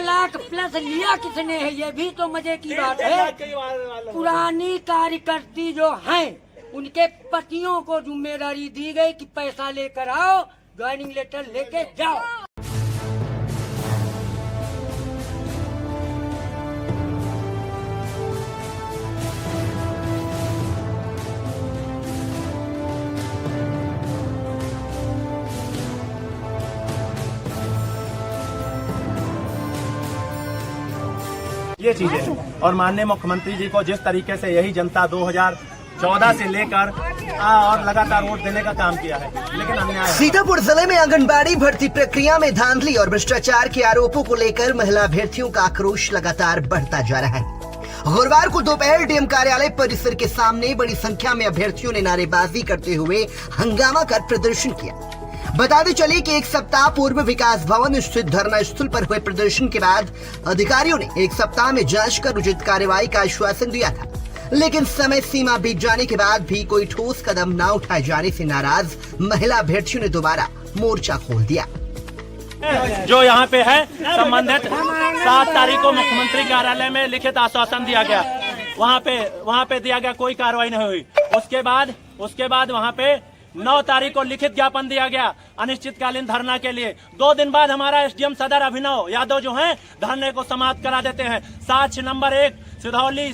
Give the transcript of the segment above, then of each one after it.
Lakh plus लिया किसने है, ये भी तो मजे की बात है। पुरानी कार्यकर्ती जो हैं उनके पतियों को जिम्मेदारी दी गई कि पैसा लेकर आओ, ज्वाइनिंग लेटर लेके जाओ। ये चीजें और माननीय मुख्यमंत्री जी को जिस तरीके से यही जनता 2014 से लेकर और लगातार वोट देने का काम किया है, लेकिन अन्याय। सीतापुर जिले में आंगनबाड़ी भर्ती प्रक्रिया में धांधली और भ्रष्टाचार के आरोपों को लेकर महिला अभ्यर्थियों का आक्रोश लगातार बढ़ता जा रहा है। गुरुवार को दोपहर डीएम कार्यालय परिसर के सामने बड़ी संख्या में अभ्यर्थियों ने नारेबाजी करते हुए हंगामा कर प्रदर्शन किया। बताते चले कि एक सप्ताह पूर्व विकास भवन स्थित धरना स्थल पर हुए प्रदर्शन के बाद अधिकारियों ने एक सप्ताह में जांच कर उचित कार्रवाई का आश्वासन दिया था, लेकिन समय सीमा बीत जाने के बाद भी कोई ठोस कदम न उठाए जाने से नाराज महिला अभ्यर्थियों ने दोबारा मोर्चा खोल दिया। जो यहाँ पे है संबंधित 7 तारीख को मुख्यमंत्री कार्यालय में लिखित आश्वासन दिया गया, वहाँ पे दिया गया, कोई कार्रवाई नहीं हुई। उसके बाद वहाँ पे 9 तारीख को लिखित ज्ञापन दिया गया अनिश्चितकालीन धरना के लिए। 2 दिन बाद हमारा एसडीएम सदर अभिनव यादव जो हैं धरने को समाप्त करा देते हैं। साक्ष्य नंबर 1 सिधौली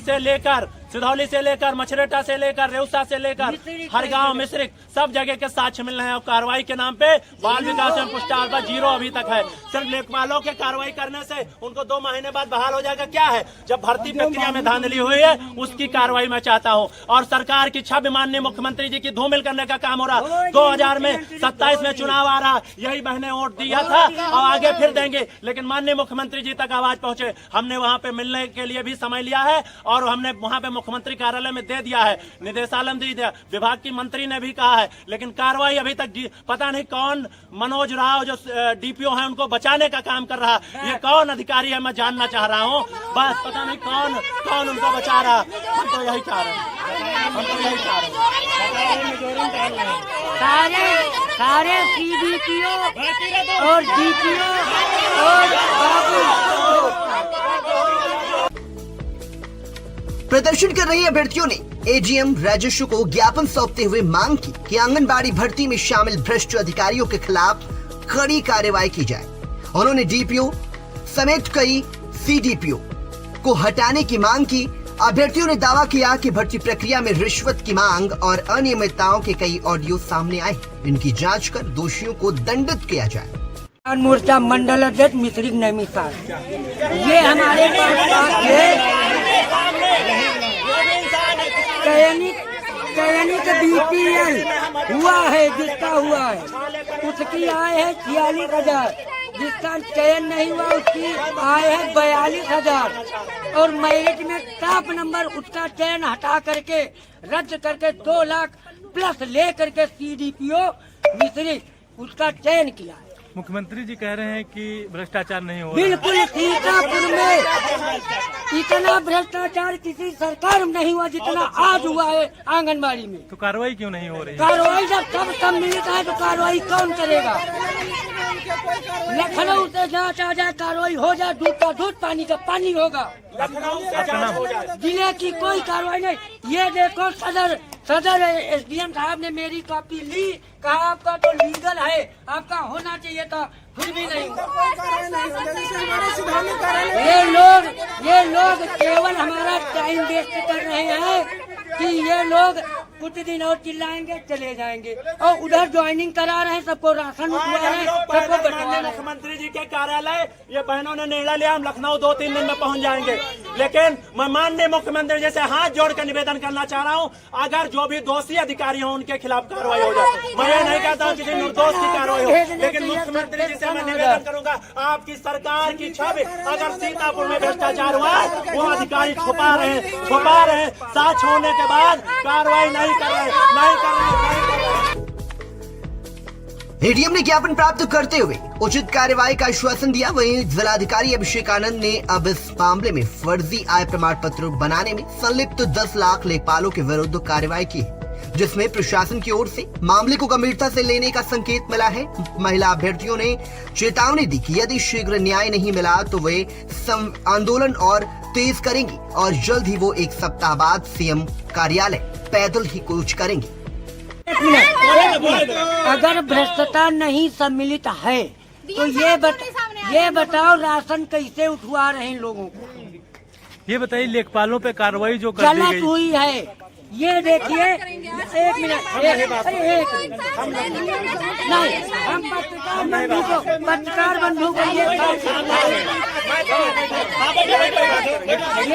से लेकर मछरेटा से लेकर रेउसा से लेकर हर गांव मिश्रिक सब जगह के साक्ष्य मिल रहे हैं। और कार्रवाई के नाम पे बाल विकास एवं पुष्टार्थ 0 अभी तक है। सिर्फ लेखपालों के कार्रवाई करने से उनको 2 महीने बाद बहाल हो जाएगा। क्या है, जब भर्ती प्रक्रिया में धांधली हुई है उसकी कार्रवाई मैं चाहता हूँ। और सरकार की छवि माननीय मुख्यमंत्री जी की धूमिल करने का काम हो रहा। 2027 में चुनाव आ रहा, यही बहने वोट दिया था और आगे फिर देंगे, लेकिन माननीय मुख्यमंत्री जी तक आवाज पहुंचे। हमने वहाँ पे मिलने के लिए भी समय लिया है और हमने वहाँ पे मुख्यमंत्री कार्यालय में दे दिया है, निदेशालय दे दिया, विभाग की मंत्री ने भी कहा है, लेकिन कार्रवाई अभी तक पता नहीं कौन मनोज राव जो डीपीओ है उनको बचाने का काम कर रहा। ये कौन अधिकारी है मैं जानना चाह रहा हूँ, बस पता नहीं कौन उनको बचा रहा। हम तो यही चाह रहे हैं, सारे सीडीपीओ और डीपीओ और प्रदर्शन कर रही अभ्यर्थियों ने एजीएम राजस्व को ज्ञापन सौंपते हुए मांग की कि आंगनबाड़ी भर्ती में शामिल भ्रष्ट अधिकारियों के खिलाफ कड़ी कार्रवाई की जाए। उन्होंने डीपीओ समेत कई सीडीपीओ को हटाने की मांग की। अभ्यर्थियों ने दावा किया कि भर्ती प्रक्रिया में रिश्वत की मांग और अनियमितताओं के कई ऑडियो सामने आए, इनकी जांच कर दोषियों को दंडित किया जाए। मोर्चा मंडल अध्यक्ष मिश्रिक नैमिषार, ये हमारे चयनित बीपीएल हुआ है, जिसका हुआ है उसकी आय है 46,000, जिसका चयन नहीं हुआ उसकी आय है 42,000 और मेरिट में टॉप नंबर उसका चयन हटा करके रद्द करके 2 लाख प्लस ले करके सीडीपीओ मिश्रिक उसका चयन किया है। मुख्यमंत्री जी कह रहे हैं कि भ्रष्टाचार नहीं हो रहा। बिल्कुल, सीतापुर में इतना भ्रष्टाचार किसी सरकार में नहीं हुआ जितना आज हुआ है आंगनबाड़ी में। तो कार्रवाई क्यों नहीं हो रही? कार्रवाई जब सब सम्मिलित है तो कार्रवाई कौन करेगा? लखनऊ से जांच आ जाए, कार्रवाई हो जाए, दूध का दूध पानी का पानी होगा। जिले की कोई कार्रवाई नहीं। ये देखो सदर एसडीएम साहब ने मेरी कॉपी ली, कहा आपका तो लीगल है, आपका होना चाहिए था, फिर भी नहीं। ये लोग केवल हमारा टाइम वेस्ट कर रहे हैं कि ये लोग कुछ दिन और चिल्लाएंगे चले जाएंगे और उधर ज्वाइनिंग करा रहे हैं, सबको राशन उठवा रहे हैं, सबको बटवा। मुख्यमंत्री जी के कार्यालय ये बहनों ने निर्णय लिया, हम लखनऊ 2-3 दिन में पहुंच जाएंगे, लेकिन मैं माननीय मुख्यमंत्री जी से हाथ जोड़ कर निवेदन करना चाह रहा हूं, अगर जो भी दोषी अधिकारी हो उनके खिलाफ कार्रवाई हो जाए। मैं ये नहीं कहता हूँ किसी निर्दोष की कार्रवाई हो, लेकिन मुख्यमंत्री जी से मैं निवेदन करूंगा, आपकी सरकार की छवि अगर सीतापुर में भ्रष्टाचार हुआ है वो अधिकारी छुपा रहे, साक्ष्य होने के बाद कार्रवाई नहीं कर रहे। एडीएम ने ज्ञापन प्राप्त करते हुए उचित कार्यवाही का आश्वासन दिया। वहीं जिलाधिकारी अभिषेक आनंद ने अब इस मामले में फर्जी आय प्रमाण पत्र बनाने में संलिप्त 10 लाख लेखपालों के विरुद्ध कार्रवाई की है। जिसमें प्रशासन की ओर से मामले को गंभीरता से लेने का संकेत मिला है। महिला अभ्यर्थियों ने चेतावनी दी कि यदि शीघ्र न्याय नहीं मिला तो वे आंदोलन और तेज करेंगी और जल्द ही वो 1 सप्ताह बाद सीएम कार्यालय पैदल ही कूच करेंगे। एक मिनट। अगर भ्रष्टाचार नहीं सम्मिलित है तो ये बताओ राशन कैसे उठवा रहे हैं लोगों को? ये बताइए लेखपालों पे कार्रवाई जो कर दी गलत गई, हुई है। ये देखिए, एक मिनट, नहीं, हम पत्रकार बंधु को ये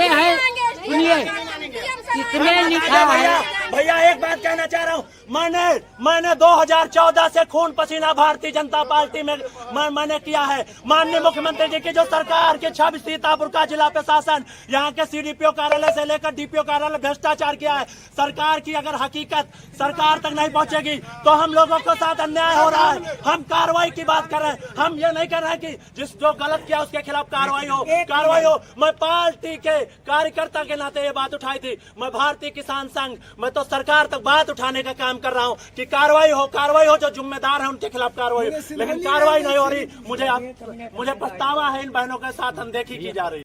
है, सुनिए, इसमें लिखा है। भैया एक बात कहना चाह रहा हूँ, मैंने 2014 से खून पसीना भारतीय जनता पार्टी में मैंने किया है। माननीय मुख्यमंत्री जी की जो सरकार के 26 सीतापुर का जिला प्रशासन, यहाँ के सीडीपीओ कार्यालय से लेकर डीपीओ कार्यालय भ्रष्टाचार किया है। सरकार की अगर हकीकत सरकार तक नहीं पहुँचेगी तो हम लोगों के साथ अन्याय हो रहा है। हम कार्रवाई की बात कर रहे हैं, हम ये नहीं कर रहे हैं कि जो गलत किया उसके खिलाफ कार्रवाई हो। मैं पार्टी के कार्यकर्ता के नाते ये बात उठाई थी। मैं भारतीय किसान संघ, मैं तो सरकार तक बात उठाने का काम कर रहा हूँ कि कार्रवाई हो, जो जिम्मेदार है उनके खिलाफ कार्रवाई हो, लेकिन कार्रवाई नहीं हो रही। मुझे पछतावा है इन बहनों के साथ अनदेखी की जा रही है।